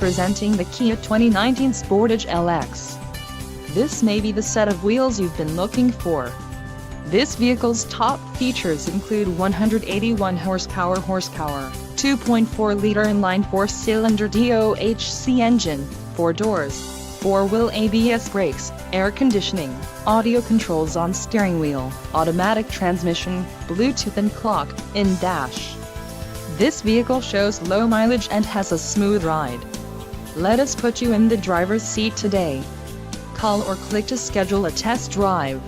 Presenting the Kia 2019 Sportage LX. This may be the set of wheels you've been looking for. This vehicle's top features include 181 horsepower, 2.4-liter inline 4-cylinder DOHC engine, 4 doors, 4-wheel ABS brakes, air conditioning, audio controls on steering wheel, automatic transmission, Bluetooth and clock-in dash. This vehicle shows low mileage and has a smooth ride. Let us put you in the driver's seat today. Call or click to schedule a test drive.